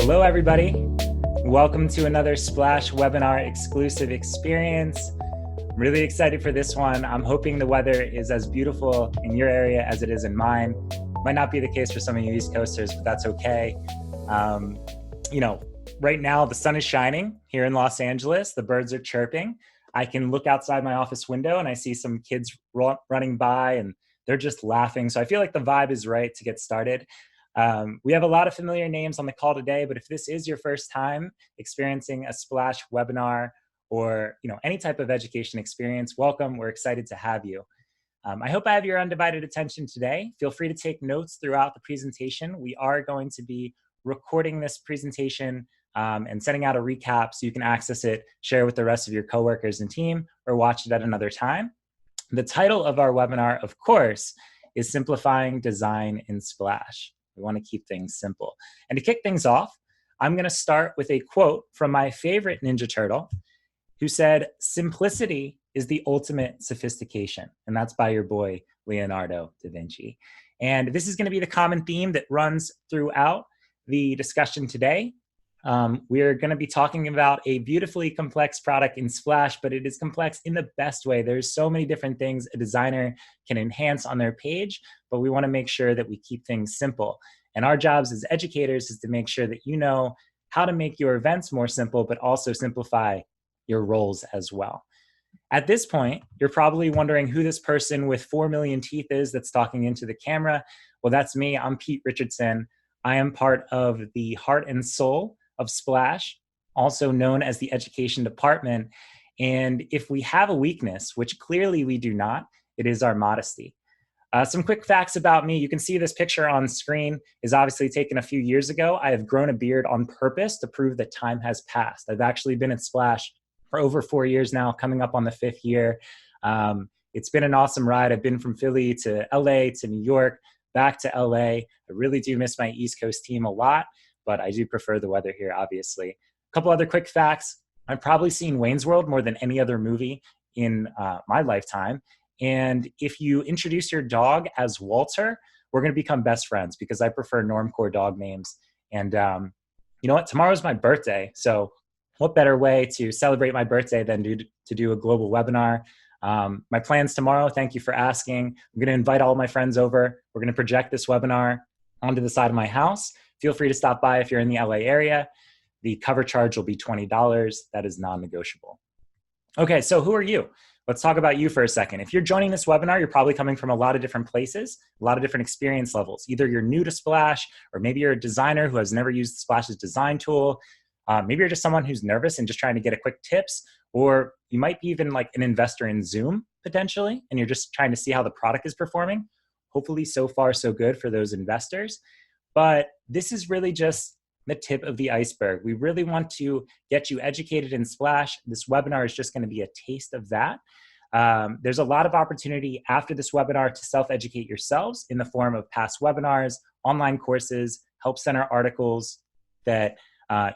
Hello, everybody. Welcome to another Splash webinar exclusive experience. I'm really excited for this one. I'm hoping the weather is as beautiful in your area as it is in mine. Might not be the case for some of you East Coasters, but that's okay. Right now the sun is shining here in Los Angeles. The birds are chirping. I can look outside my office window and I see some kids running by and they're just laughing. So I feel like the vibe is right to get started. We have a lot of familiar names on the call today, but if this is your first time experiencing a Splash webinar or any type of education experience, welcome. We're excited to have you. I hope I have your undivided attention today. Feel free to take notes throughout the presentation. We are going to be recording this presentation and sending out a recap so you can access it, share with the rest of your coworkers and team, or watch it at another time. The title of our webinar, of course, is Simplifying Design in Splash. We want to keep things simple. And to kick things off, I'm going to start with a quote from my favorite Ninja Turtle, who said, "Simplicity is the ultimate sophistication." And that's by your boy, Leonardo da Vinci. And this is going to be the common theme that runs throughout the discussion today. We're going to be talking about a beautifully complex product in Splash, but it is complex in the best way. There's so many different things a designer can enhance on their page, but we want to make sure that we keep things simple. And our jobs as educators is to make sure that you know how to make your events more simple, but also simplify your roles as well. At this point, you're probably wondering who this person with 4 million teeth is that's talking into the camera. Well, that's me. I'm Pete Richardson. I am part of the heart and soul of Splash, also known as the education department. And if we have a weakness, which clearly we do not, it is our modesty. Some quick facts about me. You can see this picture on screen is obviously taken a few years ago. I have grown a beard on purpose to prove that time has passed. I've actually been at Splash for over 4 years now, coming up on the 5th year. It's been an awesome ride. I've been from Philly to LA to New York, back to LA. I really do miss my East Coast team a lot, but I do prefer the weather here, obviously. A couple other quick facts. I've probably seen Wayne's World more than any other movie in my lifetime. And if you introduce your dog as Walter, we're going to become best friends because I prefer normcore dog names. And you know what? Tomorrow's my birthday. So what better way to celebrate my birthday than to do a global webinar? My plans tomorrow, thank you for asking. I'm going to invite all my friends over. We're going to project this webinar onto the side of my house. Feel free to stop by if you're in the LA area. The cover charge will be $20. That is non-negotiable. Okay, so who are you? Let's talk about you for a second. If you're joining this webinar, you're probably coming from a lot of different places, a lot of different experience levels. Either you're new to Splash, or maybe you're a designer who has never used Splash's design tool. Maybe you're just someone who's nervous and just trying to get a quick tips, or you might be even like an investor in Zoom potentially, and you're just trying to see how the product is performing. Hopefully so far so good for those investors. But this is really just the tip of the iceberg. We really want to get you educated in Splash. This webinar is just going to be a taste of that. There's a lot of opportunity after this webinar to self-educate yourselves in the form of past webinars, online courses, help center articles that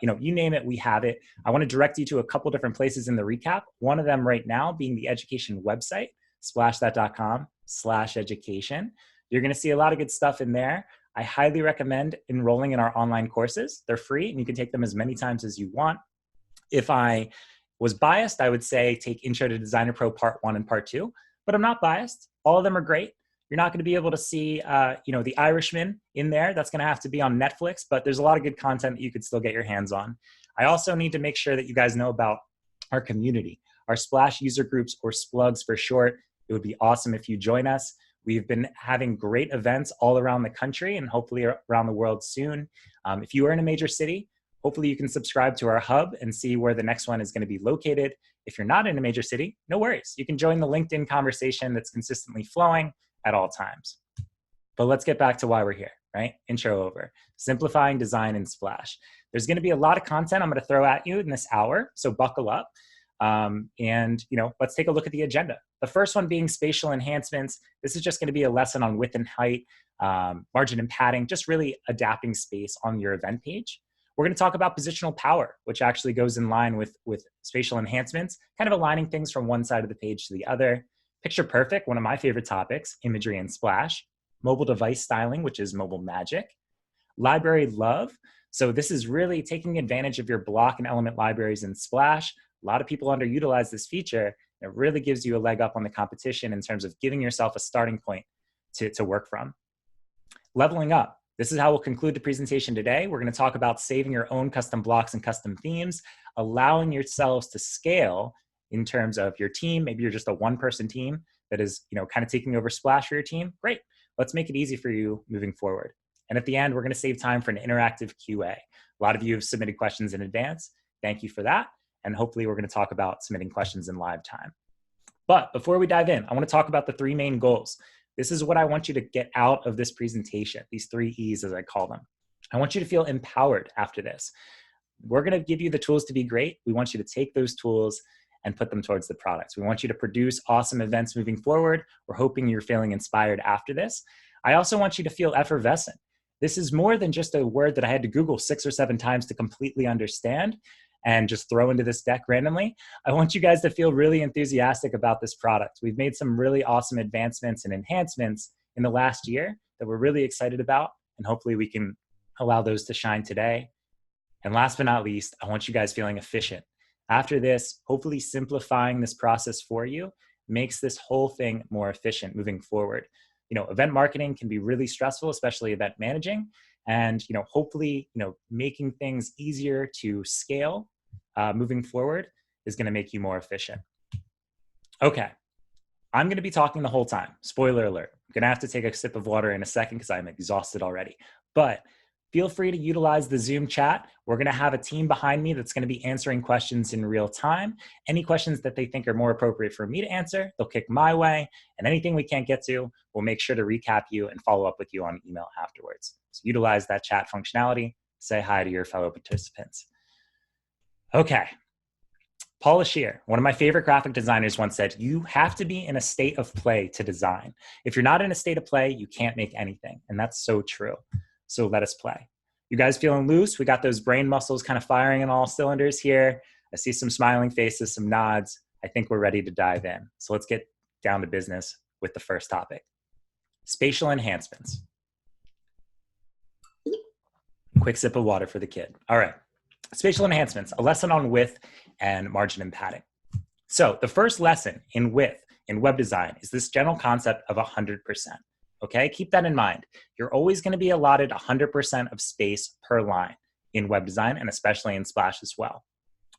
you name it, we have it. I want to direct you to a couple different places in the recap. One of them right now being the education website, splashthat.com/education. You're going to see a lot of good stuff in there. I highly recommend enrolling in our online courses. They're free and you can take them as many times as you want. If I was biased, I would say take Intro to Designer Pro Part 1 and Part 2, but I'm not biased. All of them are great. You're not going to be able to see, The Irishman in there. That's going to have to be on Netflix, but there's a lot of good content that you could still get your hands on. I also need to make sure that you guys know about our community, our Splash user groups, or Splugs for short. It would be awesome if you join us. We've been having great events all around the country and hopefully around the world soon. If you are in a major city, hopefully you can subscribe to our hub and see where the next one is going to be located. If you're not in a major city, no worries. You can join the LinkedIn conversation that's consistently flowing at all times. But let's get back to why we're here, right? Intro over. Simplifying design in Splash. There's going to be a lot of content I'm going to throw at you in this hour, so buckle up. Let's take a look at the agenda. The first one being spatial enhancements. This is just going to be a lesson on width and height, margin and padding, just really adapting space on your event page. We're going to talk about positional power, which actually goes in line with spatial enhancements, kind of aligning things from one side of the page to the other. Pictureperfect, one of my favorite topics, imagery and Splash. Mobile device styling, which is mobile magic. library love. So this is really taking advantage of your block and element libraries in Splash. A lot of people underutilize this feature. It really gives you a leg up on the competition in terms of giving yourself a starting point to work from. Leveling up. This is how we'll conclude the presentation today. We're going to talk about saving your own custom blocks and custom themes, allowing yourselves to scale in terms of your team. Maybe you're just a one-person team that is, kind of taking over Splash for your team. Great. Let's make it easy for you moving forward. And at the end, we're going to save time for an interactive QA. A lot of you have submitted questions in advance. Thank you for that. And hopefully we're going to talk about submitting questions in live time. But before we dive in, I want to talk about the 3 main goals. This is what I want you to get out of this presentation, these 3 E's as I call them. I want you to feel empowered after this. We're going to give you the tools to be great. We want you to take those tools and put them towards the products. We want you to produce awesome events moving forward. We're hoping you're feeling inspired after this. I also want you to feel effervescent. This is more than just a word that I had to Google 6 or 7 times to completely understand and just throw into this deck randomly. I want you guys to feel really enthusiastic about this product. We've made some really awesome advancements and enhancements in the last year that we're really excited about, and hopefully we can allow those to shine today. And last but not least, I want you guys feeling efficient. After this, hopefully simplifying this process for you makes this whole thing more efficient moving forward. Event marketing can be really stressful, especially event managing. And, hopefully, making things easier to scale moving forward is going to make you more efficient. Okay. I'm going to be talking the whole time. Spoiler alert. I'm going to have to take a sip of water in a second because I'm exhausted already. But feel free to utilize the Zoom chat. We're going to have a team behind me that's going to be answering questions in real time. Any questions that they think are more appropriate for me to answer, they'll kick my way. And anything we can't get to, we'll make sure to recap you and follow up with you on email afterwards. So utilize that chat functionality. Say hi to your fellow participants. Okay. Paula Scheer, one of my favorite graphic designers, once said, you have to be in a state of play to design. If you're not in a state of play, you can't make anything. And that's so true. So let us play. You guys feeling loose? We got those brain muscles kind of firing on all cylinders here. I see some smiling faces, some nods. I think we're ready to dive in. So let's get down to business with the first topic. Spatial enhancements. Quick sip of water for the kid. All right. Spatial enhancements, a lesson on width and margin and padding. So the first lesson in width in web design is this general concept of 100%. Okay, keep that in mind. You're always going to be allotted 100% of space per line in web design, and especially in Splash as well.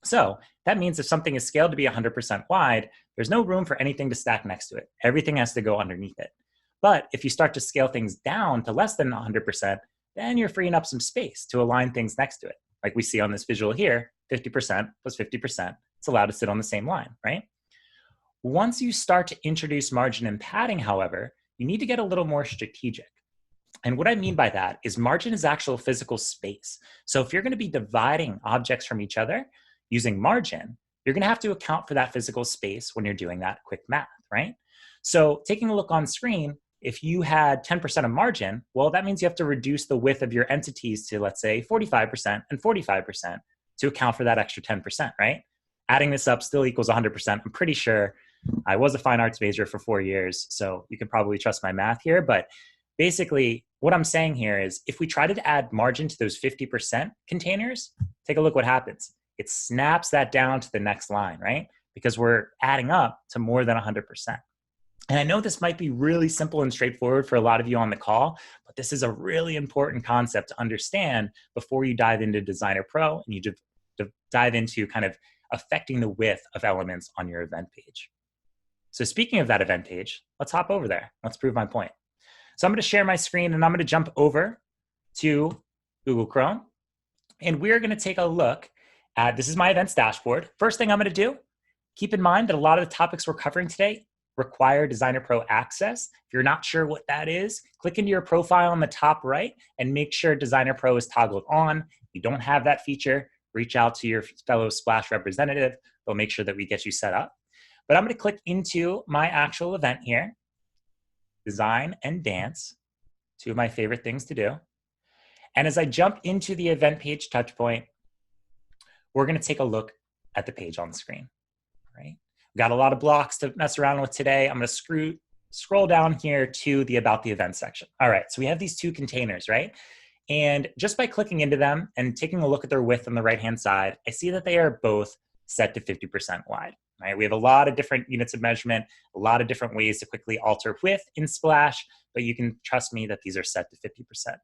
So that means if something is scaled to be 100% wide, there's no room for anything to stack next to it. Everything has to go underneath it. But if you start to scale things down to less than 100%, then you're freeing up some space to align things next to it. Like we see on this visual here, 50% plus 50%, it's allowed to sit on the same line, right? Once you start to introduce margin and padding, however, you need to get a little more strategic. And what I mean by that is margin is actual physical space. So if you're going to be dividing objects from each other using margin, you're going to have to account for that physical space when you're doing that quick math, right? So taking a look on screen, if you had 10% of margin, well, that means you have to reduce the width of your entities to, let's say, 45% and 45% to account for that extra 10%, right? Adding this up still equals 100%. I'm pretty sure. I was a fine arts major for 4 years, so you can probably trust my math here. But basically, what I'm saying here is if we try to add margin to those 50% containers, take a look what happens. It snaps that down to the next line, right? Because we're adding up to more than 100%. And I know this might be really simple and straightforward for a lot of you on the call, but this is a really important concept to understand before you dive into Designer Pro and you dive into kind of affecting the width of elements on your event page. So speaking of that event page, let's hop over there. Let's prove my point. So I'm going to share my screen and I'm going to jump over to Google Chrome. And we're going to take a look at, this is my events dashboard. First thing I'm going to do, keep in mind that a lot of the topics we're covering today require Designer Pro access. If you're not sure what that is, click into your profile on the top right and make sure Designer Pro is toggled on. If you don't have that feature, reach out to your fellow Splash representative. They'll make sure that we get you set up. But I'm going to click into my actual event here, design and dance, 2 of my favorite things to do. And as I jump into the event page touchpoint, we're going to take a look at the page on the screen, right? We've got a lot of blocks to mess around with today. I'm going to scroll down here to the About the Event section. All right, so we have these 2 containers, right? And just by clicking into them and taking a look at their width on the right-hand side, I see that they are both set to 50% wide, right? We have a lot of different units of measurement, a lot of different ways to quickly alter width in Splash, but you can trust me that these are set to 50%.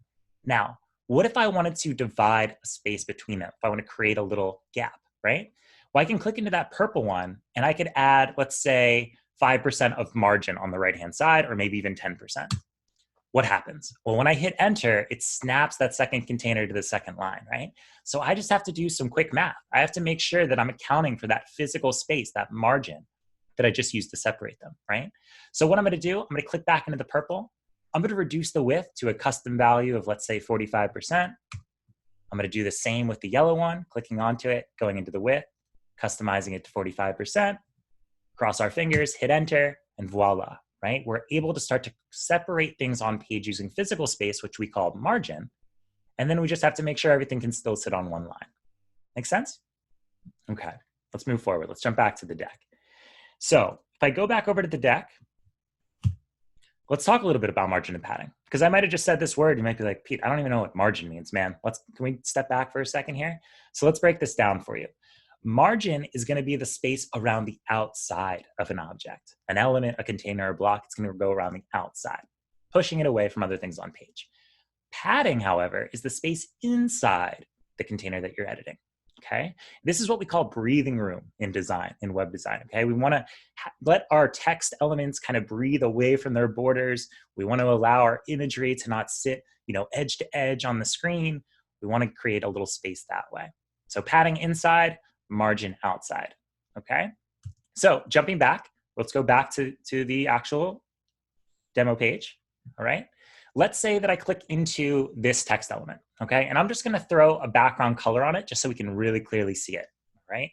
Now, what if I wanted to divide a space between them? If I want to create a little gap, right? Well, I can click into that purple one and I could add, let's say, 5% of margin on the right-hand side, or maybe even 10%. What happens? Well, when I hit enter, it snaps that second container to the second line, right? So I just have to do some quick math. I have to make sure that I'm accounting for that physical space, that margin that I just used to separate them, right? So what I'm gonna do, I'm gonna click back into the purple. I'm gonna reduce the width to a custom value of, let's say, 45%. I'm gonna do the same with the yellow one, clicking onto it, going into the width, customizing it to 45%, cross our fingers, hit enter, and voila, right? We're able to start to separate things on page using physical space, which we call margin. And then we just have to make sure everything can still sit on one line. Make sense? Okay, let's move forward. Let's jump back to the deck. So if I go back over to the deck, let's talk a little bit about margin and padding, because I might have just said this word. You might be like, Pete, I don't even know what margin means, man. Can we step back for a second here? So let's break this down for you. Margin is going to be the space around the outside of an object, an element, a container, a block. It's going to go around the outside, pushing it away from other things on page. Padding, however, is the space inside the container that you're editing. Okay, this is what we call breathing room in design, in web design. Okay, we want to let our text elements kind of breathe away from their borders. We want to allow our imagery to not sit, edge to edge on the screen. We want to create a little space that way. So padding inside, margin outside. Okay, so jumping back, let's go back to the actual demo page. All right, let's say that I click into this text element. Okay, and I'm just going to throw a background color on it just so we can really clearly see it. Right,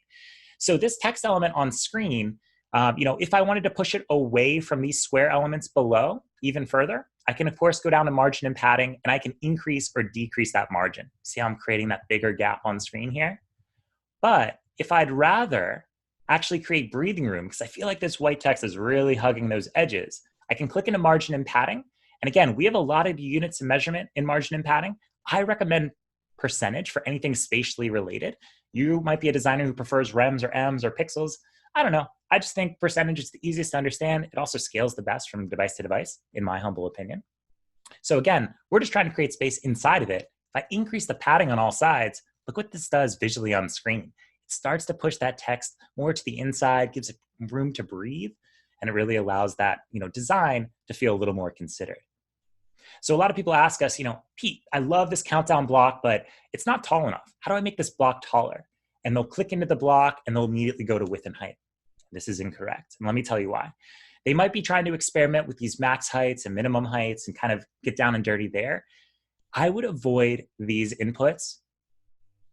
so this text element on screen, if I wanted to push it away from these square elements below even further, I can of course go down to margin and padding, and I can increase or decrease that margin. See how I'm creating that bigger gap on screen here? But if I'd rather actually create breathing room, because I feel like this white text is really hugging those edges, I can click into margin and padding. And again, we have a lot of units of measurement in margin and padding. I recommend percentage for anything spatially related. You might be a designer who prefers rems or ems or pixels. I don't know. I just think percentage is the easiest to understand. It also scales the best from device to device, in my humble opinion. So again, we're just trying to create space inside of it. If I increase the padding on all sides, look what this does visually on screen. It starts to push that text more to the inside, gives it room to breathe, and it really allows that design to feel a little more considered. So a lot of people ask us, Pete, I love this countdown block, but it's not tall enough. How do I make this block taller? And they'll click into the block and they'll immediately go to width and height. This is incorrect. And let me tell you why. They might be trying to experiment with these max heights and minimum heights and kind of get down and dirty there. I would avoid these inputs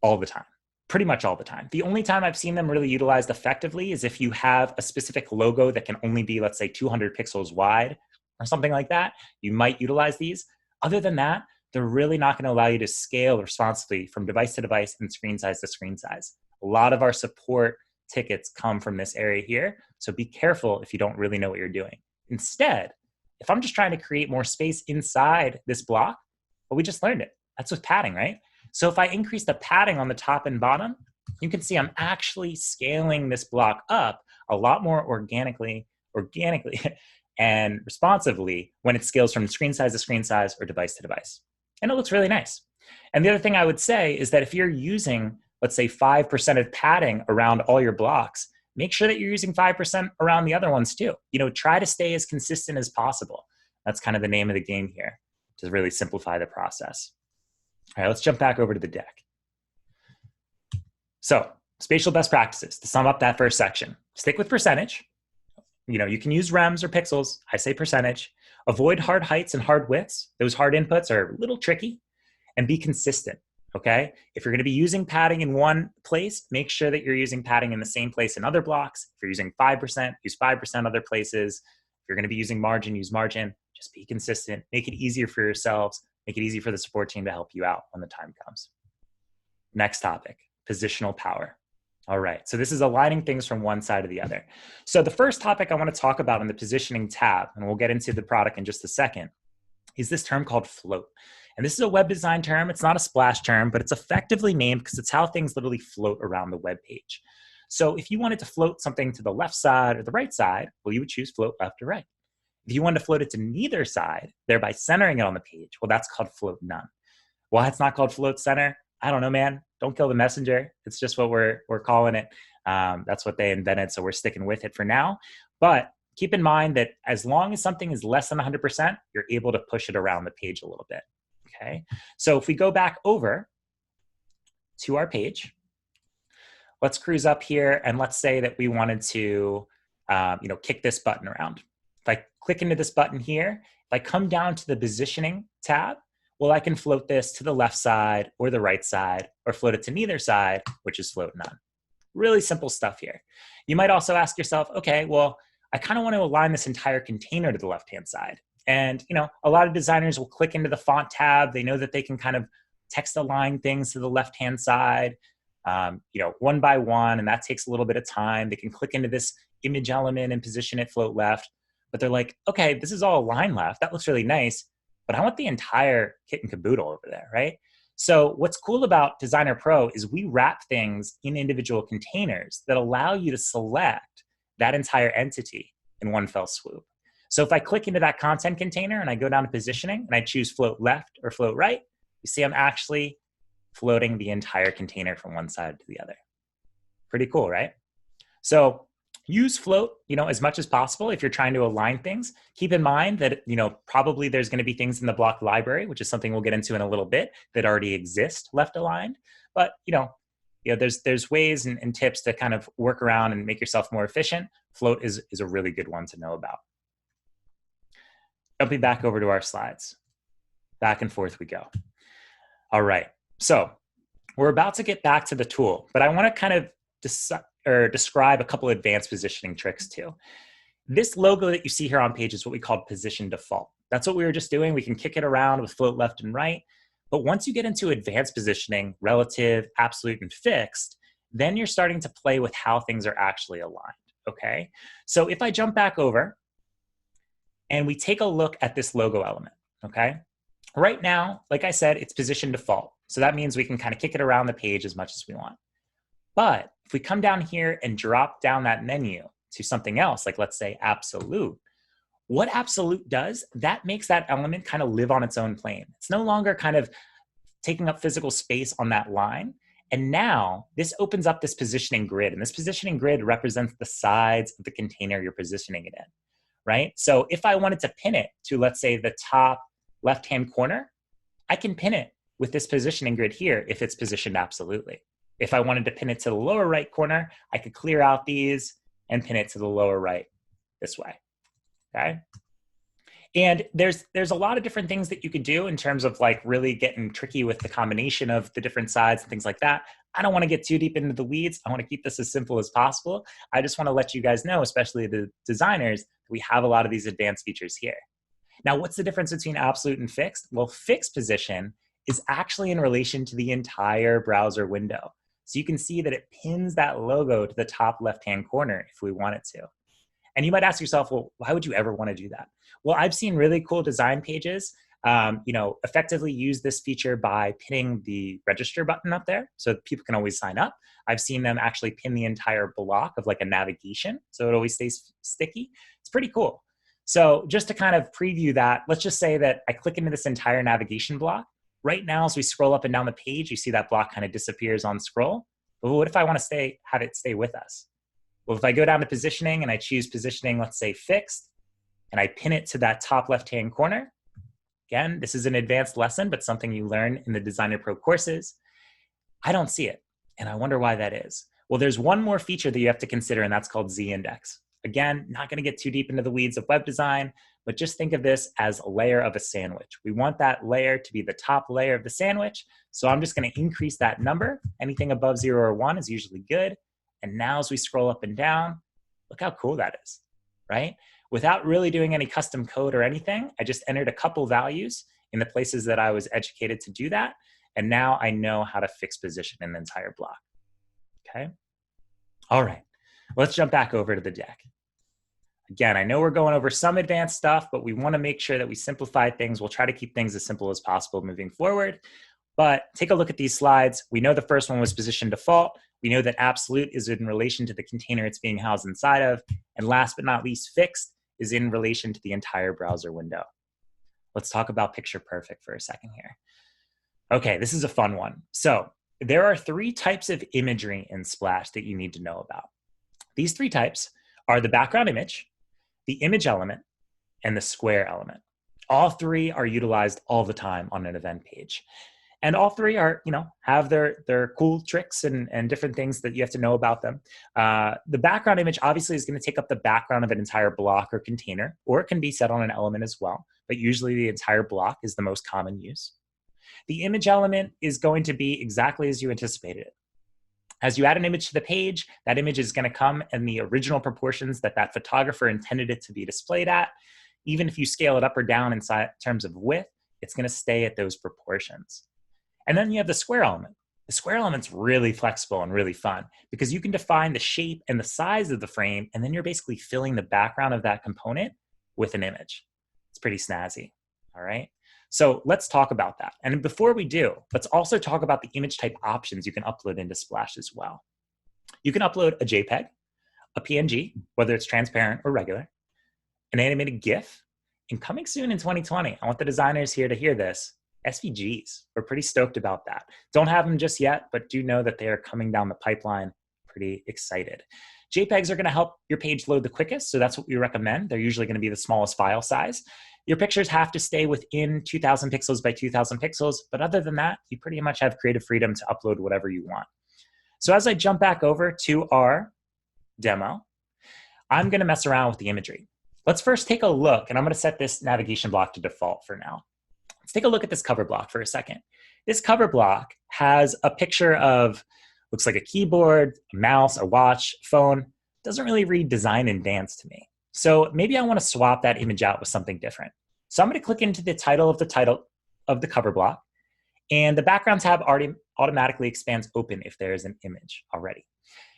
all the time. Pretty much all the time. The only time I've seen them really utilized effectively is if you have a specific logo that can only be, let's say, 200 pixels wide or something like that. You might utilize these. Other than that, they're really not going to allow you to scale responsibly from device to device and screen size to screen size. A lot of our support tickets come from this area here. So be careful if you don't really know what you're doing. Instead, if I'm just trying to create more space inside this block, well, we just learned it. That's with padding, right? So if I increase the padding on the top and bottom, you can see I'm actually scaling this block up a lot more organically and responsively when it scales from screen size to screen size or device to device. And it looks really nice. And the other thing I would say is that if you're using, let's say, 5% of padding around all your blocks, make sure that you're using 5% around the other ones too. Try to stay as consistent as possible. That's kind of the name of the game here, to really simplify the process. All right, let's jump back over to the deck. So, spatial best practices. To sum up that first section, stick with percentage. You can use rems or pixels. I say percentage. Avoid hard heights and hard widths. Those hard inputs are a little tricky. And be consistent, okay? If you're going to be using padding in one place, make sure that you're using padding in the same place in other blocks. If you're using 5%, use 5% other places. If you're going to be using margin, use margin. Just be consistent. Make it easier for yourselves. Make it easy for the support team to help you out when the time comes. Next topic, positional power. All right, so this is aligning things from one side to the other. So the first topic I want to talk about in the positioning tab, and we'll get into the product in just a second, is this term called float. And this is a web design term. It's not a splash term, but it's effectively named because it's how things literally float around the web page. So if you wanted to float something to the left side or the right side, well, you would choose float left or right. If you wanted to float it to neither side, thereby centering it on the page, well, that's called float none. Why it's not called float center? I don't know, man. Don't kill the messenger. It's just what we're calling it. That's what they invented, so we're sticking with it for now. But keep in mind that as long as something is less than 100%, you're able to push it around the page a little bit, okay? So if we go back over to our page, let's cruise up here and let's say that we wanted to kick this button around. If I click into this button here, if I come down to the positioning tab, well, I can float this to the left side or the right side, or float it to neither side, which is float none. Really simple stuff here. You might also ask yourself, okay, well, I kind of want to align this entire container to the left-hand side. And, a lot of designers will click into the font tab. They know that they can kind of text align things to the left-hand side, one by one, and that takes a little bit of time. They can click into this image element and position it float left, but they're like, okay, this is all aligned left. That looks really nice, but I want the entire kit and caboodle over there, right? So what's cool about Designer Pro is we wrap things in individual containers that allow you to select that entire entity in one fell swoop. So if I click into that content container and I go down to positioning and I choose float left or float right, you see I'm actually floating the entire container from one side to the other. Pretty cool, right? So use float, as much as possible if you're trying to align things. Keep in mind that, probably there's going to be things in the block library, which is something we'll get into in a little bit, that already exist left aligned. But, there's ways and tips to kind of work around and make yourself more efficient. Float is a really good one to know about. Jumping back over to our slides. Back and forth we go. All right. So we're about to get back to the tool, but I want to kind of describe a couple advanced positioning tricks too. This logo that you see here on page is what we call position default. That's what we were just doing. We can kick it around with float left and right. But once you get into advanced positioning, relative, absolute, and fixed, then you're starting to play with how things are actually aligned, okay? So if I jump back over and we take a look at this logo element, okay? Right now, like I said, it's position default. So that means we can kind of kick it around the page as much as we want. But if we come down here and drop down that menu to something else, like let's say absolute, what absolute does, that makes that element kind of live on its own plane. It's no longer kind of taking up physical space on that line. And now this opens up this positioning grid. And this positioning grid represents the sides of the container you're positioning it in, right? So if I wanted to pin it to, let's say, the top left-hand corner, I can pin it with this positioning grid here if it's positioned absolutely. If I wanted to pin it to the lower right corner, I could clear out these and pin it to the lower right this way, okay? And there's a lot of different things that you could do in terms of like really getting tricky with the combination of the different sides and things like that. I don't want to get too deep into the weeds. I want to keep this as simple as possible. I just want to let you guys know, especially the designers, we have a lot of these advanced features here. Now, what's the difference between absolute and fixed? Well, fixed position is actually in relation to the entire browser window. So you can see that it pins that logo to the top left-hand corner if we want it to. And you might ask yourself, well, why would you ever want to do that? Well, I've seen really cool design pages, effectively use this feature by pinning the register button up there so that people can always sign up. I've seen them actually pin the entire block of like a navigation so it always stays sticky. It's pretty cool. So just to kind of preview that, let's just say that I click into this entire navigation block. Right now, as we scroll up and down the page, you see that block kind of disappears on scroll. But what if I want to have it stay with us? Well, if I go down to positioning and I choose positioning, let's say fixed, and I pin it to that top left-hand corner, again, this is an advanced lesson, but something you learn in the Designer Pro courses, I don't see it. And I wonder why that is. Well, there's one more feature that you have to consider, and that's called Z-index. Again, not going to get too deep into the weeds of web design, but just think of this as a layer of a sandwich. We want that layer to be the top layer of the sandwich. So I'm just going to increase that number. Anything above 0 or 1 is usually good. And now as we scroll up and down, look how cool that is, right? Without really doing any custom code or anything, I just entered a couple values in the places that I was educated to do that. And now I know how to fix position in the entire block, okay? All right, let's jump back over to the deck. Again, I know we're going over some advanced stuff, but we want to make sure that we simplify things. We'll try to keep things as simple as possible moving forward. But take a look at these slides. We know the first one was position default. We know that absolute is in relation to the container it's being housed inside of. And last but not least, fixed is in relation to the entire browser window. Let's talk about Pictureperfect for a second here. Okay, this is a fun one. So there are 3 types of imagery in Splash that you need to know about. These 3 types are the background image, the image element, and the square element. All 3 are utilized all the time on an event page. And all 3 are, have their cool tricks and different things that you have to know about them. The background image obviously is going to take up the background of an entire block or container, or it can be set on an element as well. But usually the entire block is the most common use. The image element is going to be exactly as you anticipated it. As you add an image to the page, that image is going to come in the original proportions that photographer intended it to be displayed at. Even if you scale it up or down in terms of width, it's going to stay at those proportions. And then you have the square element. The square element's really flexible and really fun because you can define the shape and the size of the frame, and then you're basically filling the background of that component with an image. It's pretty snazzy, all right? So let's talk about that. And before we do, let's also talk about the image type options you can upload into Splash as well. You can upload a JPEG, a PNG, whether it's transparent or regular, an animated GIF, and coming soon in 2020, I want the designers here to hear this, SVGs. We're pretty stoked about that. Don't have them just yet, but do know that they are coming down the pipeline. Pretty excited. JPEGs are going to help your page load the quickest, so that's what we recommend. They're usually going to be the smallest file size. Your pictures have to stay within 2,000 pixels by 2,000 pixels, but other than that, you pretty much have creative freedom to upload whatever you want. So as I jump back over to our demo, I'm going to mess around with the imagery. Let's first take a look, and I'm going to set this navigation block to default for now. Let's take a look at this cover block for a second. This cover block has a picture of, looks like a keyboard, a mouse, a watch, phone. Doesn't really read design and dance to me. So maybe I want to swap that image out with something different. So I'm going to click into the title of the cover block, and the background tab automatically expands open if there is an image already.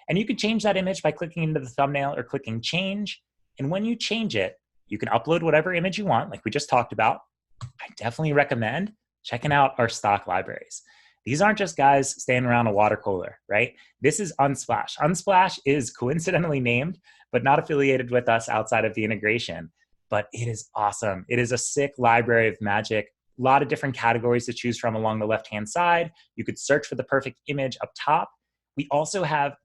And you can change that image by clicking into the thumbnail or clicking change. And when you change it, you can upload whatever image you want, like we just talked about. I definitely recommend checking out our stock libraries. These aren't just guys standing around a water cooler, right? This is Unsplash. Unsplash is coincidentally named, but not affiliated with us outside of the integration. But it is awesome. It is a sick library of magic. A lot of different categories to choose from along the left-hand side. You could search for the perfect image up top. We also have,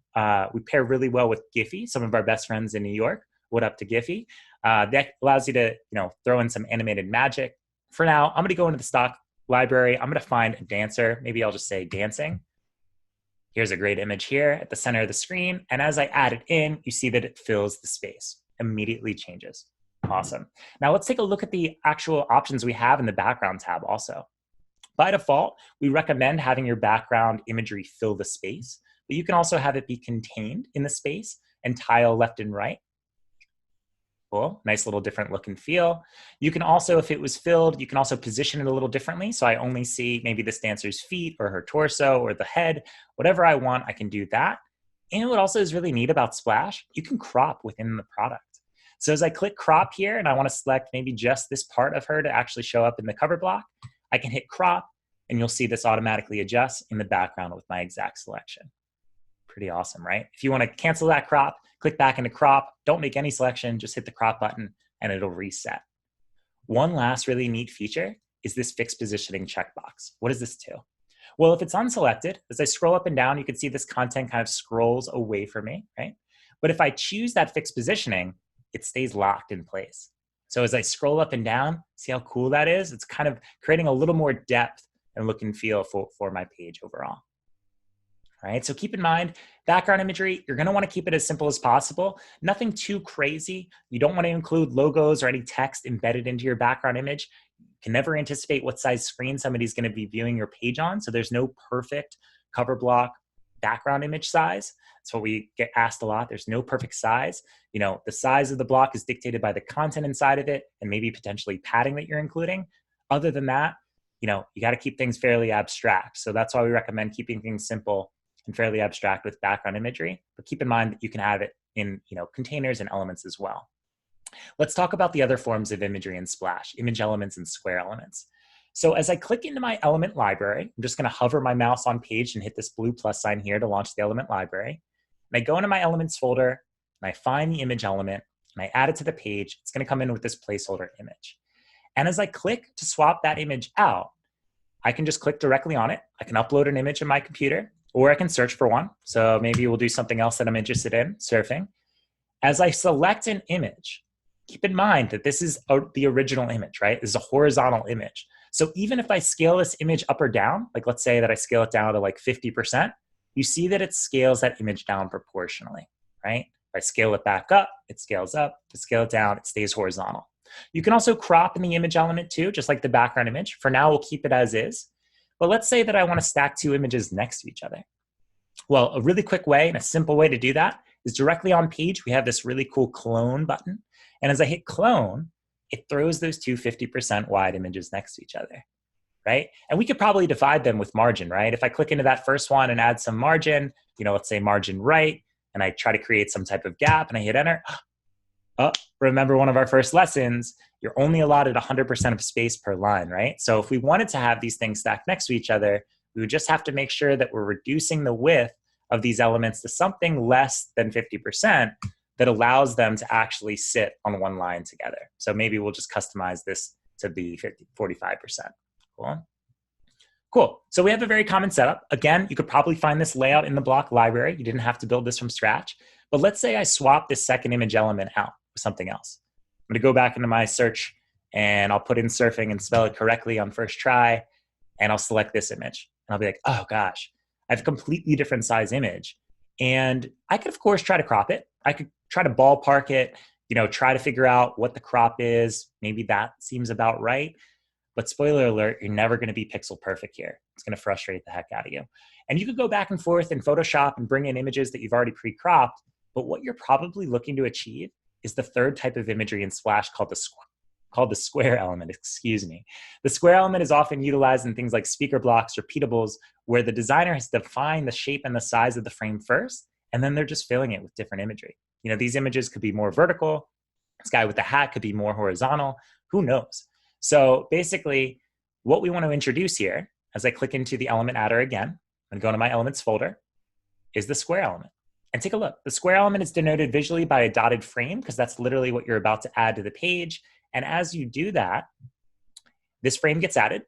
we pair really well with Giphy, some of our best friends in New York. What up to Giphy? That allows you to, throw in some animated magic. For now, I'm going to go into the stock library. I'm going to find a dancer. Maybe I'll just say dancing. Here's a great image here at the center of the screen. And as I add it in, you see that it fills the space, immediately changes. Awesome. Now let's take a look at the actual options we have in the background tab also. By default, we recommend having your background imagery fill the space, but you can also have it be contained in the space and tile left and right. Cool, nice little different look and feel. You can also, if it was filled, you can also position it a little differently. So I only see maybe this dancer's feet or her torso or the head, whatever I want, I can do that. And what also is really neat about Splash, you can crop within the product. So as I click crop here and I want to select maybe just this part of her to actually show up in the cover block, I can hit crop and you'll see this automatically adjust in the background with my exact selection. Pretty awesome, right? If you want to cancel that crop, click back into crop, don't make any selection, just hit the crop button and it'll reset. One last really neat feature is this fixed positioning checkbox. What does this do? Well, if it's unselected, as I scroll up and down, you can see this content kind of scrolls away from me, right? But if I choose that fixed positioning, it stays locked in place. So as I scroll up and down, see how cool that is? It's kind of creating a little more depth and look and feel for my page overall. All right, so keep in mind, background imagery, you're gonna wanna keep it as simple as possible. Nothing too crazy. You don't wanna include logos or any text embedded into your background image. You can never anticipate what size screen somebody's gonna be viewing your page on, so there's no perfect cover block background image size. That's what we get asked a lot. There's no perfect size. The size of the block is dictated by the content inside of it and maybe potentially padding that you're including. Other than that, you gotta keep things fairly abstract. So that's why we recommend keeping things simple and fairly abstract with background imagery, but keep in mind that you can have it in containers and elements as well. Let's talk about the other forms of imagery in Splash, image elements and square elements. So as I click into my element library, I'm just going to hover my mouse on page and hit this blue plus sign here to launch the element library. And I go into my elements folder and I find the image element and I add it to the page. It's going to come in with this placeholder image. And as I click to swap that image out, I can just click directly on it. I can upload an image in my computer, or I can search for one. So maybe we'll do something else that I'm interested in, surfing. As I select an image, keep in mind that this is the original image, right? This is a horizontal image. So even if I scale this image up or down, like let's say that I scale it down to like 50%, you see that it scales that image down proportionally, right? If I scale it back up, it scales up. If I scale it down, it stays horizontal. You can also crop in the image element too, just like the background image. For now, we'll keep it as is. But let's say that I want to stack two images next to each other. Well, a really quick way and a simple way to do that is directly on page, we have this really cool clone button. And as I hit clone, it throws those two 50% wide images next to each other, right? And we could probably divide them with margin, right? If I click into that first one and add some margin, let's say margin right, and I try to create some type of gap and I hit enter, remember one of our first lessons, you're only allotted 100% of space per line, right? So if we wanted to have these things stacked next to each other, we would just have to make sure that we're reducing the width of these elements to something less than 50% that allows them to actually sit on one line together. So maybe we'll just customize this to be 45%. Cool. So we have a very common setup. Again, you could probably find this layout in the block library. You didn't have to build this from scratch. But let's say I swap this second image element out with something else. I'm going to go back into my search and I'll put in surfing and spell it correctly on first try. And I'll select this image. And I'll be like, oh gosh, I have a completely different size image. And I could, of course, try to crop it. I could try to ballpark it, try to figure out what the crop is. Maybe that seems about right. But spoiler alert, you're never going to be pixel perfect here. It's going to frustrate the heck out of you. And you could go back and forth in Photoshop and bring in images that you've already pre-cropped. But what you're probably looking to achieve is the third type of imagery in Splash called the square element, The square element is often utilized in things like speaker blocks, repeatables, where the designer has defined the shape and the size of the frame first, and then they're just filling it with different imagery. These images could be more vertical. This guy with the hat could be more horizontal. Who knows? So basically, what we want to introduce here, as I click into the element adder again, and go to my elements folder, is the square element. And take a look. The square element is denoted visually by a dotted frame because that's literally what you're about to add to the page. And as you do that, this frame gets added,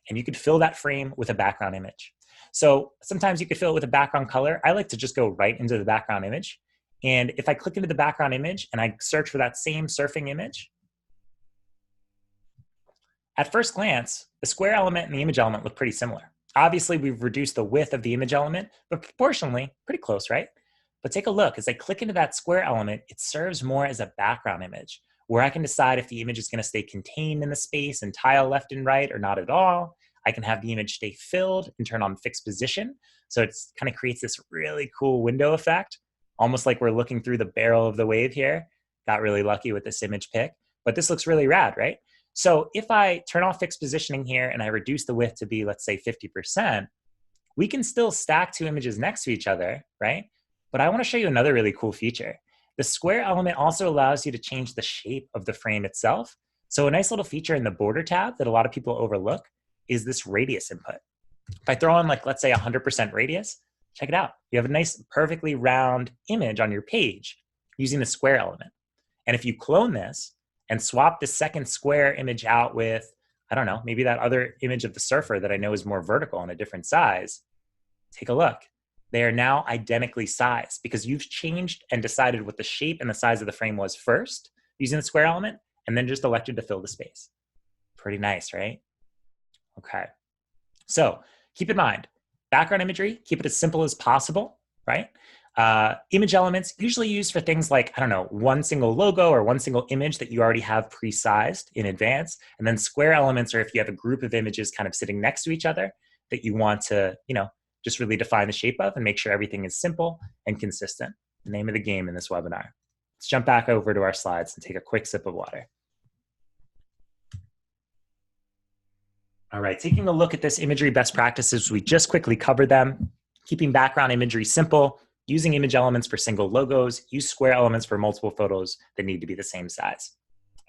and you could fill that frame with a background image. So sometimes you could fill it with a background color. I like to just go right into the background image. And if I click into the background image and I search for that same surfing image, at first glance, the square element and the image element look pretty similar. Obviously, we've reduced the width of the image element, but proportionally, pretty close, right? But take a look. As I click into that square element, it serves more as a background image, where I can decide if the image is going to stay contained in the space and tile left and right or not at all. I can have the image stay filled and turn on fixed position. So it kind of creates this really cool window effect, almost like we're looking through the barrel of the wave here. Got really lucky with this image pick, but this looks really rad, right? So if I turn off fixed positioning here and I reduce the width to be, let's say 50%, we can still stack two images next to each other, right? But I want to show you another really cool feature. The square element also allows you to change the shape of the frame itself. So a nice little feature in the border tab that a lot of people overlook is this radius input. If I throw on let's say 100% radius, check it out. You have a nice, perfectly round image on your page using the square element. And if you clone this and swap the second square image out with, I don't know, maybe that other image of the surfer that I know is more vertical and a different size, take a look. They are now identically sized because you've changed and decided what the shape and the size of the frame was first using the square element and then just elected to fill the space. Pretty nice, right? Okay. So keep in mind, background imagery, keep it as simple as possible, right? Image elements usually used for things like, I don't know, one single logo or one single image that you already have pre-sized in advance. And then square elements are if you have a group of images kind of sitting next to each other that you want to, just really define the shape of and make sure everything is simple and consistent. The name of the game in this webinar. Let's jump back over to our slides and take a quick sip of water. All right, taking a look at this imagery best practices, we just quickly covered them. Keeping background imagery simple, using image elements for single logos, use square elements for multiple photos that need to be the same size.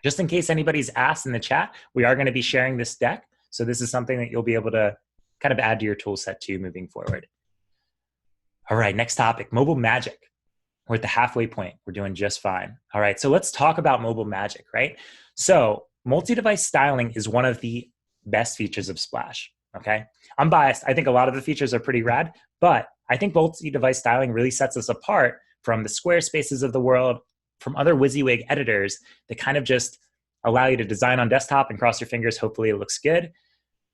Just in case anybody's asked in the chat, we are going to be sharing this deck. So this is something that you'll be able to kind of add to your tool set too moving forward. All right, next topic, mobile magic. We're at the halfway point. We're doing just fine. All right, so let's talk about mobile magic, right? So multi-device styling is one of the best features of Splash, okay? I'm biased. I think a lot of the features are pretty rad, but I think multi-device styling really sets us apart from the Squarespaces of the world, from other WYSIWYG editors that kind of just allow you to design on desktop and cross your fingers, hopefully it looks good.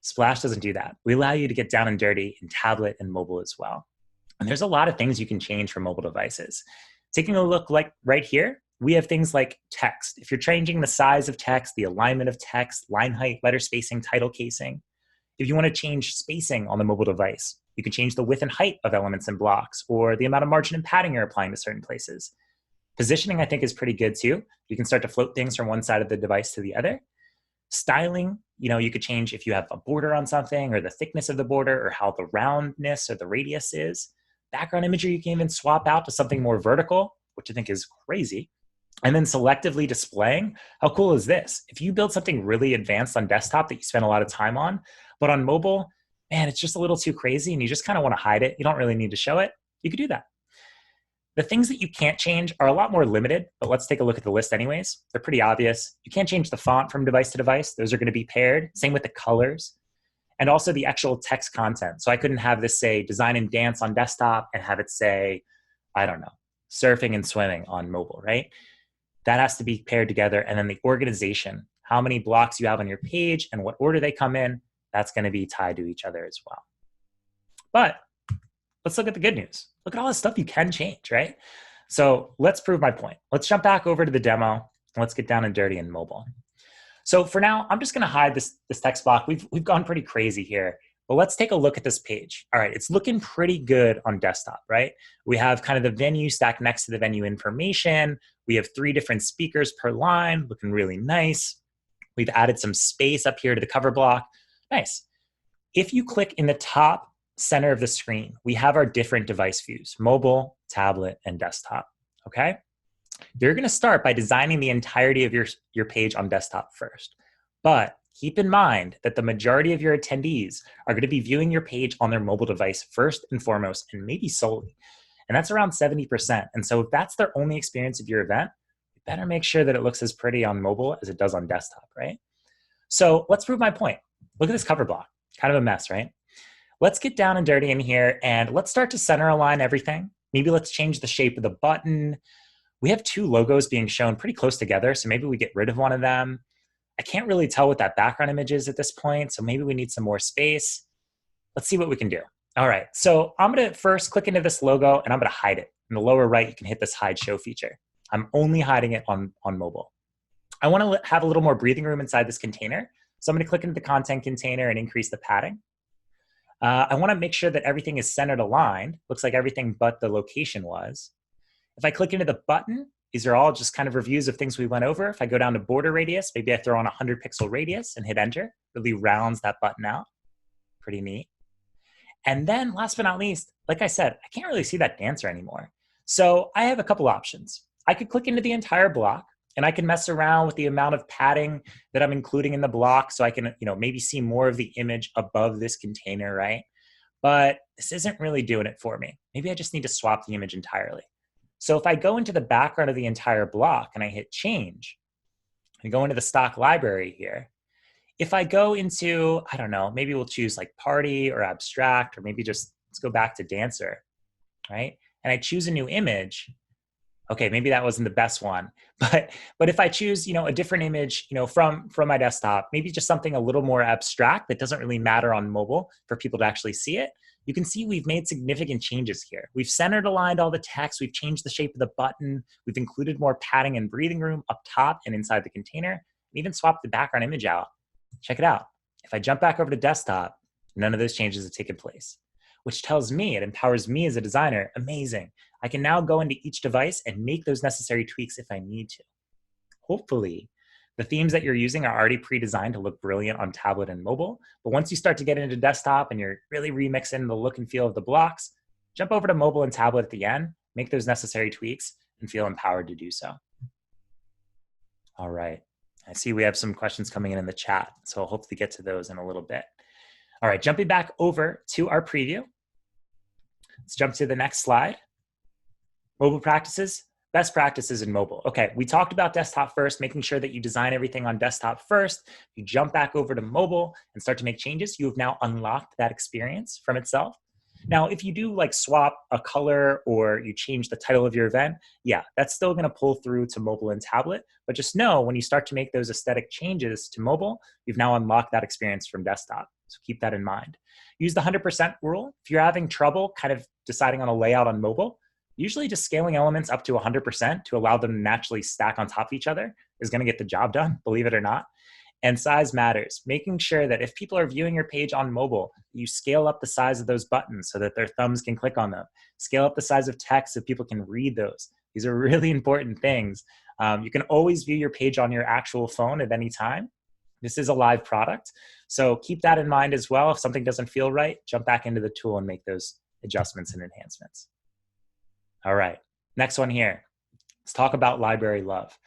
Splash doesn't do that. We allow you to get down and dirty in tablet and mobile as well. And there's a lot of things you can change for mobile devices. Taking a look like right here, we have things like text. If you're changing the size of text, the alignment of text, line height, letter spacing, title casing. If you want to change spacing on the mobile device, you can change the width and height of elements and blocks, or the amount of margin and padding you're applying to certain places. Positioning, I think, is pretty good too. You can start to float things from one side of the device to the other. Styling, you could change if you have a border on something, or the thickness of the border, or how the roundness or the radius is. Background imagery, you can even swap out to something more vertical, which I think is crazy. And then selectively displaying. How cool is this? If you build something really advanced on desktop that you spend a lot of time on, but on mobile, man, it's just a little too crazy and you just kind of want to hide it. You don't really need to show it. You could do that. The things that you can't change are a lot more limited, but let's take a look at the list anyways. They're pretty obvious. You can't change the font from device to device. Those are going to be paired. Same with the colors. And also the actual text content. So I couldn't have this say design and dance on desktop and have it say, I don't know, surfing and swimming on mobile, right? That has to be paired together. And then the organization, how many blocks you have on your page and what order they come in, that's going to be tied to each other as well. But let's look at the good news. Look at all the stuff you can change, right? So let's prove my point. Let's jump back over to the demo and let's get down and dirty in mobile. So for now, I'm just going to hide this text block. We've gone pretty crazy here, but let's take a look at this page. All right, it's looking pretty good on desktop, right? We have kind of the venue stacked next to the venue information. We have 3 different speakers per line, looking really nice. We've added some space up here to the cover block. Nice. If you click in the top center of the screen, we have our different device views, mobile, tablet, and desktop, okay? You're going to start by designing the entirety of your page on desktop first. But keep in mind that the majority of your attendees are going to be viewing your page on their mobile device first and foremost, and maybe solely. And that's around 70%. And so if that's their only experience of your event, you better make sure that it looks as pretty on mobile as it does on desktop, right? So let's prove my point. Look at this cover block. Kind of a mess, right? Let's get down and dirty in here and let's start to center align everything. Maybe let's change the shape of the button. We have 2 logos being shown pretty close together, so maybe we get rid of one of them. I can't really tell what that background image is at this point, so maybe we need some more space. Let's see what we can do. All right, so I'm going to first click into this logo, and I'm going to hide it. In the lower right, you can hit this hide show feature. I'm only hiding it on mobile. I want to have a little more breathing room inside this container, so I'm going to click into the content container and increase the padding. I want to make sure that everything is centered aligned. Looks like everything but the location was. If I click into the button, these are all just kind of reviews of things we went over. If I go down to border radius, maybe I throw on a 100 pixel radius and hit enter. Really rounds that button out. Pretty neat. And then last but not least, like I said, I can't really see that dancer anymore. So I have a couple options. I could click into the entire block and I can mess around with the amount of padding that I'm including in the block so I can, maybe see more of the image above this container, right? But this isn't really doing it for me. Maybe I just need to swap the image entirely. So if I go into the background of the entire block and I hit change, and go into the stock library here, if I go into, I don't know, maybe we'll choose like party or abstract, or maybe just let's go back to dancer, right? And I choose a new image. Okay, maybe that wasn't the best one, but if I choose, a different image, from my desktop, maybe just something a little more abstract that doesn't really matter on mobile for people to actually see it, you can see we've made significant changes here. We've centered aligned all the text, we've changed the shape of the button, we've included more padding and breathing room up top and inside the container, and even swapped the background image out. Check it out. If I jump back over to desktop, none of those changes have taken place, which tells me, it empowers me as a designer, amazing. I can now go into each device and make those necessary tweaks if I need to. Hopefully, the themes that you're using are already pre-designed to look brilliant on tablet and mobile, but once you start to get into desktop and you're really remixing the look and feel of the blocks, jump over to mobile and tablet at the end, make those necessary tweaks, and feel empowered to do so. All right. I see we have some questions coming in the chat, so I'll hopefully get to those in a little bit. All right, jumping back over to our preview. Let's jump to the next slide. Mobile practices, best practices in mobile. Okay, we talked about desktop first, making sure that you design everything on desktop first. You jump back over to mobile and start to make changes. You have now unlocked that experience from itself. Now, if you do like swap a color or you change the title of your event, yeah, that's still gonna pull through to mobile and tablet. But just know when you start to make those aesthetic changes to mobile, you've now unlocked that experience from desktop. So keep that in mind. Use the 100% rule. If you're having trouble kind of deciding on a layout on mobile, usually just scaling elements up to 100% to allow them to naturally stack on top of each other is gonna get the job done, believe it or not. And size matters, making sure that if people are viewing your page on mobile, you scale up the size of those buttons so that their thumbs can click on them. Scale up the size of text so people can read those. These are really important things. You can always view your page on your actual phone at any time. This is a live product, so keep that in mind as well. If something doesn't feel right, jump back into the tool and make those adjustments and enhancements. All right, next one here. Let's talk about library love.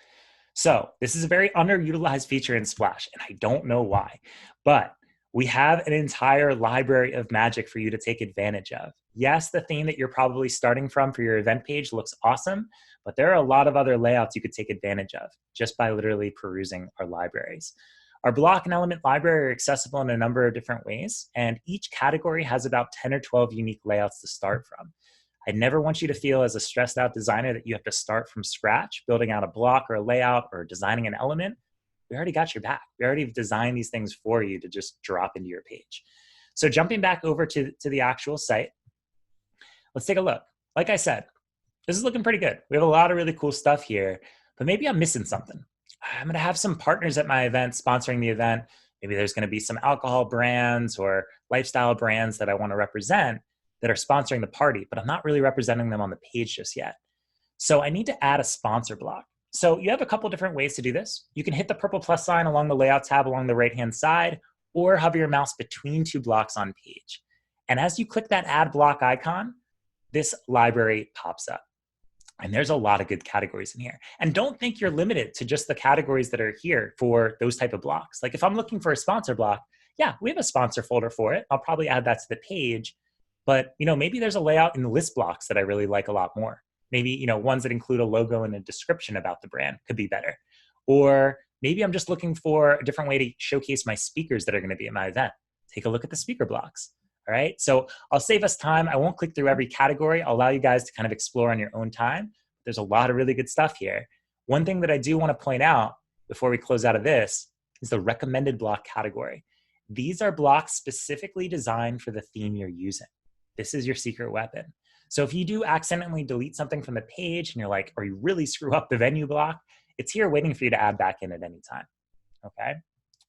So this is a very underutilized feature in Splash, and I don't know why, but we have an entire library of magic for you to take advantage of. Yes, the theme that you're probably starting from for your event page looks awesome, but there are a lot of other layouts you could take advantage of just by literally perusing our libraries. Our block and element library are accessible in a number of different ways, and each category has about 10 or 12 unique layouts to start from. I never want you to feel as a stressed out designer that you have to start from scratch, building out a block or a layout or designing an element. We already got your back. We already designed these things for you to just drop into your page. So jumping back over to the actual site, let's take a look. Like I said, this is looking pretty good. We have a lot of really cool stuff here, but maybe I'm missing something. I'm gonna have some partners at my event sponsoring the event. Maybe there's gonna be some alcohol brands or lifestyle brands that I wanna represent that are sponsoring the party, but I'm not really representing them on the page just yet. So I need to add a sponsor block. So you have a couple different ways to do this. You can hit the purple plus sign along the layout tab along the right-hand side, or hover your mouse between two blocks on page. And as you click that add block icon, this library pops up. And there's a lot of good categories in here. And don't think you're limited to just the categories that are here for those type of blocks. Like if I'm looking for a sponsor block, yeah, we have a sponsor folder for it. I'll probably add that to the page. But maybe there's a layout in the list blocks that I really like a lot more. Maybe ones that include a logo and a description about the brand could be better. Or maybe I'm just looking for a different way to showcase my speakers that are going to be at my event. Take a look at the speaker blocks. All right, so I'll save us time. I won't click through every category. I'll allow you guys to kind of explore on your own time. There's a lot of really good stuff here. One thing that I do want to point out before we close out of this is the recommended block category. These are blocks specifically designed for the theme you're using. This is your secret weapon. So if you do accidentally delete something from the page and you're like, or you really screw up the venue block, it's here waiting for you to add back in at any time, okay?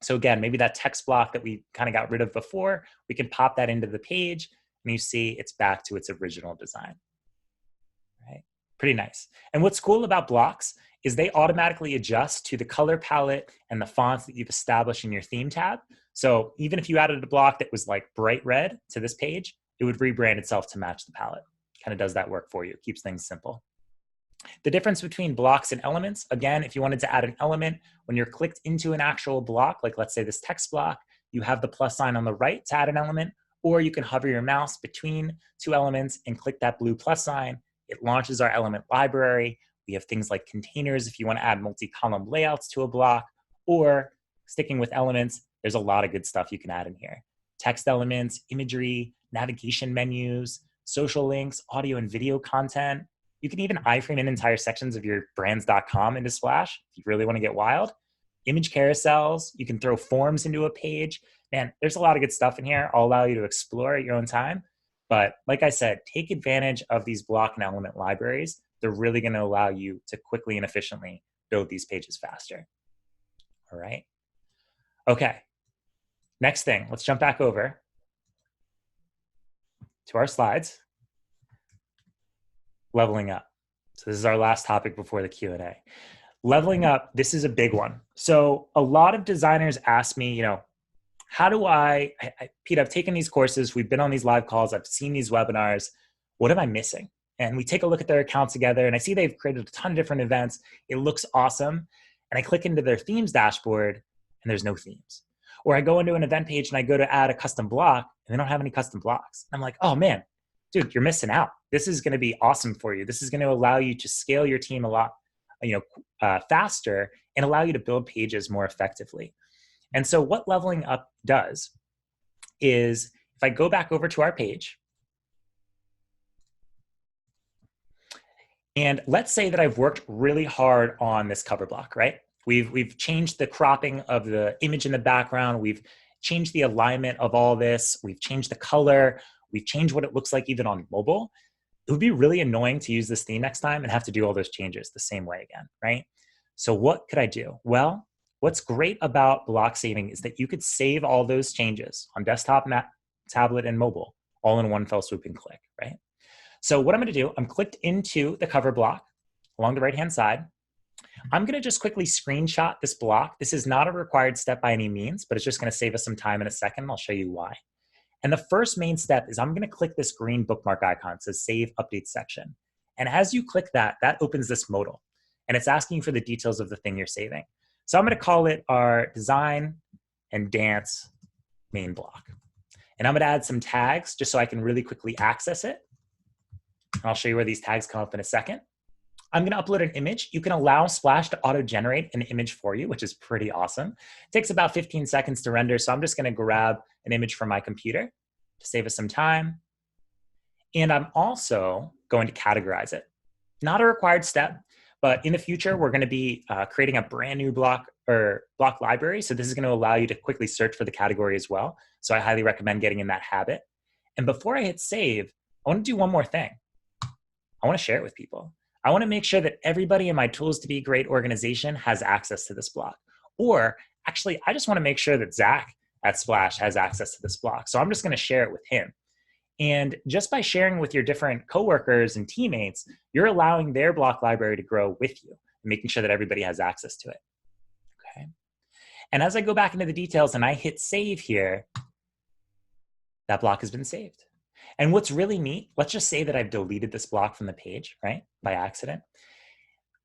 So again, maybe that text block that we kind of got rid of before, we can pop that into the page and you see it's back to its original design, right? Pretty nice. And what's cool about blocks is they automatically adjust to the color palette and the fonts that you've established in your theme tab. So even if you added a block that was like bright red to this page, it would rebrand itself to match the palette. Kind of does that work for you. It keeps things simple. The difference between blocks and elements, again, if you wanted to add an element, when you're clicked into an actual block, like let's say this text block, you have the plus sign on the right to add an element, or you can hover your mouse between two elements and click that blue plus sign. It launches our element library. We have things like containers if you want to add multi-column layouts to a block, or sticking with elements, there's a lot of good stuff you can add in here. Text elements, imagery, navigation menus, social links, audio and video content. You can even iframe in entire sections of your brands.com into Splash if you really want to get wild. Image carousels, you can throw forms into a page. Man, there's a lot of good stuff in here. I'll allow you to explore at your own time. But like I said, take advantage of these block and element libraries. They're really going to allow you to quickly and efficiently build these pages faster. All right. Okay. Next thing, let's jump back over to our slides. Leveling up. So this is our last topic before the Q&A. Leveling up, this is a big one. So a lot of designers ask me, how do Pete, I've taken these courses, we've been on these live calls, I've seen these webinars. what am I missing? And we take a look at their account together, and I see they've created a ton of different events. It looks awesome. And I click into their themes dashboard, and there's no themes. Or I go into an event page and I go to add a custom block, and they don't have any custom blocks. I'm like, oh man, dude, you're missing out. This is going to be awesome for you. This is going to allow you to scale your team a lot, faster, and allow you to build pages more effectively. And so what leveling up does is, if I go back over to our page, and let's say that I've worked really hard on this cover block, right? We've changed the cropping of the image in the background. We've changed the alignment of all this. We've changed the color. We've changed what it looks like even on mobile. It would be really annoying to use this theme next time and have to do all those changes the same way again, right? So what could I do? Well, what's great about block saving is that you could save all those changes on desktop, tablet, and mobile all in one fell swoop and click, right? So what I'm going to do, I'm clicked into the cover block along the right-hand side. I'm going to just quickly screenshot this block. This is not a required step by any means, but it's just going to save us some time in a second. I'll show you why. And the first main step is I'm going to click this green bookmark icon. It says Save Update Section. And as you click that, that opens this modal. And it's asking for the details of the thing you're saving. So I'm going to call it our design and dance main block. And I'm going to add some tags just so I can really quickly access it. I'll show you where these tags come up in a second. I'm going to upload an image. You can allow Splash to auto-generate an image for you, which is pretty awesome. It takes about 15 seconds to render, so I'm just going to grab an image from my computer to save us some time. And I'm also going to categorize it. Not a required step, but in the future, we're going to be creating a brand new block library. So this is going to allow you to quickly search for the category as well. So I highly recommend getting in that habit. And before I hit save, I want to do one more thing. I want to share it with people. I want to make sure that everybody in my Tools to Be Great organization has access to this block. Or actually, I just want to make sure that Zach at Splash has access to this block. So I'm just going to share it with him. And just by sharing with your different coworkers and teammates, you're allowing their block library to grow with you, making sure that everybody has access to it. Okay. And as I go back into the details and I hit save here, that block has been saved. And what's really neat, let's just say that I've deleted this block from the page, right, by accident.